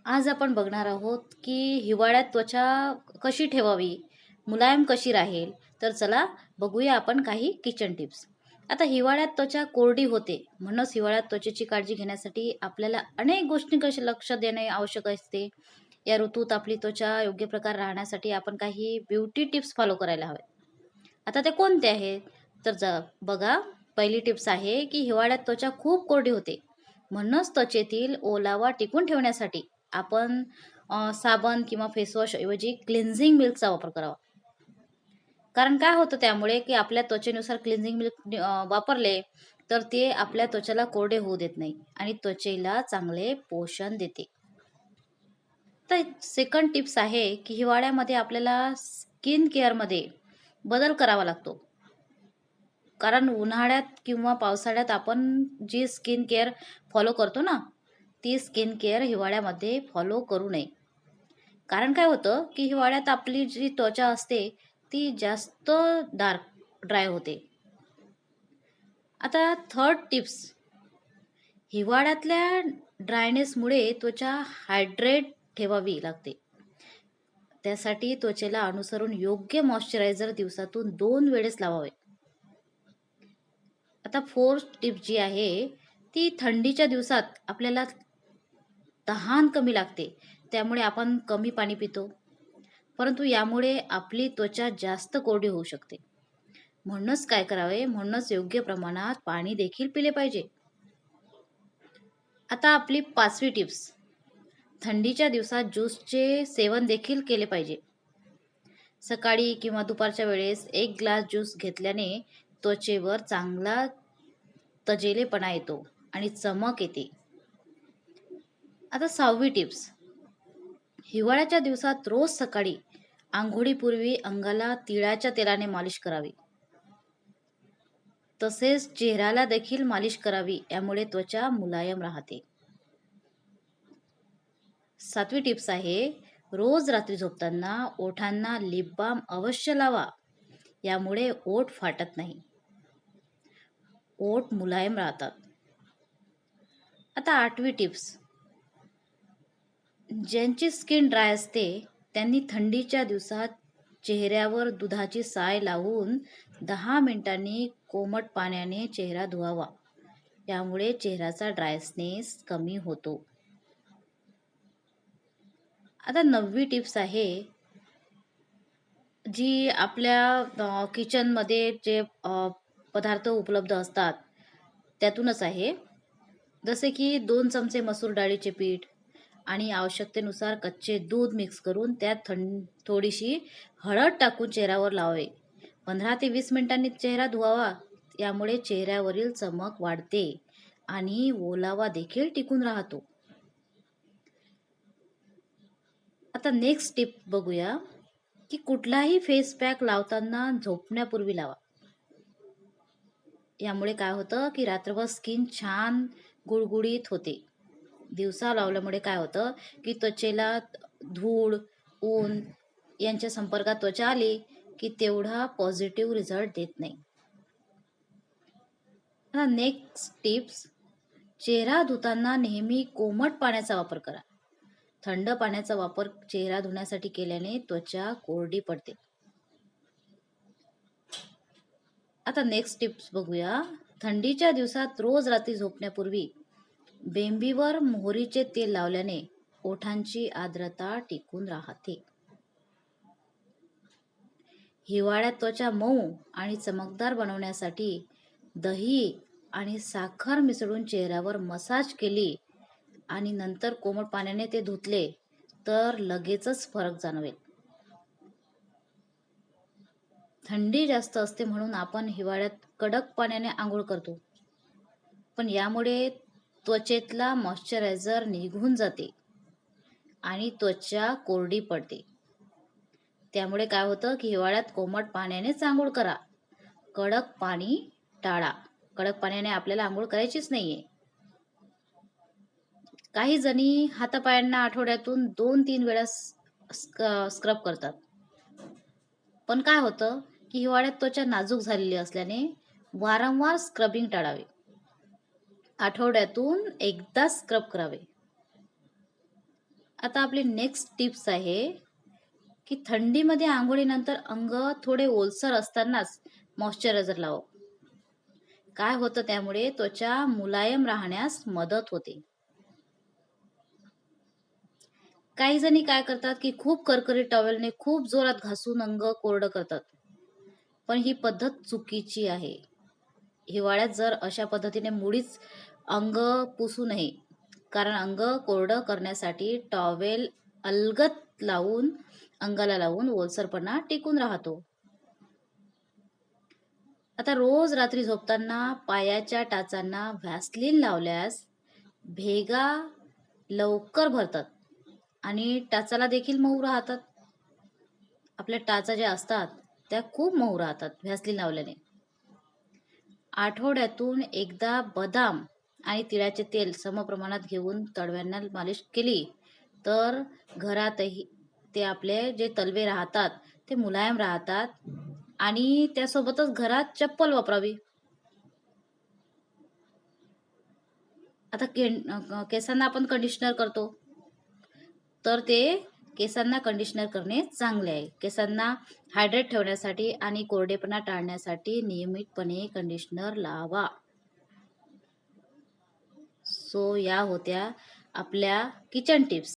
आज आपण बघणार आहोत की हिवाळ्यात त्वचा कशी ठेवावी, मुलायम कशी राहील. तर चला बघूया आपण काही किचन टिप्स. आता हिवाळ्यात त्वचा कोरडी होते, म्हणूनच हिवाळ्यात त्वचेची काळजी घेण्यासाठी आपल्याला अनेक गोष्टींकडे लक्ष देणे आवश्यक असते. या ऋतूत आपली त्वचा योग्य प्रकारे राहण्यासाठी आपण काही ब्युटी टिप्स फॉलो करायला हवे. आता ते कोणते आहेत? तर बघा, पहिली टिप्स आहे की हिवाळ्यात त्वचा खूप कोरडी होते, म्हणूनच त्वचेतील ओलावा टिकून ठेवण्यासाठी आपण साबण किंवा फेसवॉश ऐवजी क्लिन्झिंग मिल्कचा वापर करावा. कारण काय होतं त्यामुळे की आपल्या त्वचेनुसार क्लिन्झिंग मिल्क वापरले तर ते आपल्या त्वचेला कोरडे होऊ देत नाही आणि त्वचेला चांगले पोषण देते. तर सेकंड टिप्स आहे की हिवाळ्यामध्ये आपल्याला स्किन केअरमध्ये बदल करावा लागतो. कारण उन्हाळ्यात किंवा पावसाळ्यात आपण जी स्किन केअर फॉलो करतो ना, ती स्किन केअर हिवाळ्यामध्ये फॉलो करू नये. कारण काय होतं की हिवाळ्यात आपली जी त्वचा असते ती जास्त डार्क ड्राय होते. आता थर्ड टिप्स, हिवाळ्यातल्या ड्रायनेसमुळे त्वचा हायड्रेट ठेवावी लागते. त्यासाठी त्वचेला अनुसरून योग्य मॉइश्चरायझर दिवसातून 2 वेळेस लावावे. आता फोर्थ टिप जी आहे ती थंडीच्या दिवसात आपल्याला तहान कमी लागते, त्यामुळे आपण कमी पाणी पितो. परंतु यामुळे आपली त्वचा जास्त कोरडी होऊ शकते. म्हणूनच काय करावे, म्हणूनच योग्य प्रमाणात पाणी देखील पिले पाहिजे. आता आपली पाचवी टिप्स, थंडीच्या दिवसात ज्यूसचे सेवन देखील केले पाहिजे. सकाळी किंवा दुपारच्या वेळेस 1 ग्लास ज्यूस घेतल्याने त्वचेवर चांगला तजेलेपणा येतो आणि चमक येते. आता 6वी टिप्स, हिवाळ्याच्या दिवसात रोज सकाळी अंघोळीपूर्वी अंगाला तिळाच्या तेलाने मालिश करावी. तसेच चेहऱ्याला देखील मालिश करावी, यामुळे त्वचा मुलायम राहते. 7वी टिप्स आहे, रोज रात्री झोपताना ओठांना लिप बाम अवश्य लावा. यामुळे ओठ फाटत नाही, ओठ मुलायम राहतात. आता 8वी टिप्स, ज्यांची स्किन ड्राय असते त्यांनी थंडीच्या दिवसात चेहऱ्यावर दुधाची साय लावून 10 मिनिटांनी कोमट पाण्याने चेहरा धुवावा. यामुळे चेहऱ्याचा ड्रायनेस कमी होतो. आता 9वी टिप्स आहे, जी आपल्या किचनमध्ये जे पदार्थ उपलब्ध असतात त्यातूनच आहे. जसे की 2 चमचे मसूर डाळीचे पीठ आणि आवश्यकतेनुसार कच्चे दूध मिक्स करून त्यात थोडीशी हळद टाकून चेहऱ्यावर लावावे. 15 ते 20 मिनिटांनी चेहरा धुवावा. यामुळे चेहऱ्यावरील चमक वाढते आणि ओलावा देखील टिकून राहतो. आता नेक्स्ट टिप बघूया की कुठलाही फेस पॅक लावताना झोपण्यापूर्वी लावा. यामुळे काय होतं की रात्रभर स्किन छान गुळगुळीत होते. दिवसा लावल्यामुळे काय होतं की त्वचेला धूळ, ऊन यांच्या संपर्कात त्वचा आली की तेवढा पॉझिटिव्ह रिझल्ट देत नाही. नेक्स्ट टिप्स, चेहरा धुताना नेहमी कोमट पाण्याचा वापर करा. थंड पाण्याचा वापर चेहरा धुण्यासाठी केल्याने त्वचा कोरडी पडते. आता नेक्स्ट टिप्स बघूया, थंडीच्या दिवसात रोज रात्री झोपण्यापूर्वी बेंबीवर मोहरीचे तेल लावल्याने ओठांची आर्द्रता टिकून राहते. हिवाळ्यात त्वचा मऊ आणि चमकदार बनवण्यासाठी दही आणि साखर मिसळून चेहऱ्यावर मसाज केली आणि नंतर कोमट पाण्याने ते धुतले तर लगेचच फरक जाणवेल. थंडी जास्त असते म्हणून आपण हिवाळ्यात कडक पाण्याने आंघोळ करतो, पण यामुळे त्वचेतला मॉइश्चरायझर निघून जाते आणि त्वचा कोरडी पडते. त्यामुळे काय होतं की हिवाळ्यात कोमट पाण्यानेच आंघोळ करा, कडक पाणी टाळा. कडक पाण्याने आपल्याला आंघोळ करायचीच नाहीये. काही जणी हातापायांना आठवड्यातून 2-3 वेळा स्क्रब करतात, पण काय होतं की हिवाळ्यात त्वचा नाजूक झालेली असल्याने वारंवार स्क्रबिंग टाळावे. आठवड्यातून एकदा स्क्रब करावे. आता आपली नेक्स्ट टिप्स आहे की थंडीमध्ये आंघोळीनंतर अंग थोडे ओलसर असतानाच मॉइश्चरायझर लाव. काय होतं त्यामुळे त्वचा मुलायम राहण्यास मदत होते. काही जणी काय करतात की खूप करकरीत टॉवेलने खूप जोरात घासून अंग कोरडं करतात, पण ही पद्धत चुकीची आहे. हिवाळ्यात जर अशा पद्धतीने मुळीच अंग पुसू नये, कारण अंग कोरडं करण्यासाठी टॉवेल अलगद लावून अंगाला लावून ओलसरपणा टिकून राहतो. आता रोज रात्री झोपताना पायाच्या टाचांना व्हॅसलीन लावल्यास भेगा लवकर भरतात आणि टाचाला देखील मऊ राहतात. आपल्या टाचा ज्या असतात त्या खूप मऊ राहतात व्हॅसलीन लावल्याने. आठवड्यातून एकदा बदाम आणि तिळाचे तेल समप्रमाणात घेऊन तळव्यांना मालिश केली तर घरातही ते आपले जे तलवे राहतात ते मुलायम राहतात आणि त्यासोबतच घरात चप्पल वापरावी. आता केसांना आपण कंडिशनर करतो, तर ते केसांना कंडिशनर करणे चांगले आहे. केसांना हायड्रेट ठेवण्यासाठी आणि कोरडेपणा टाळण्यासाठी नियमितपणे कंडिशनर लावा. सो या होत्या आपल्या किचन टिप्स.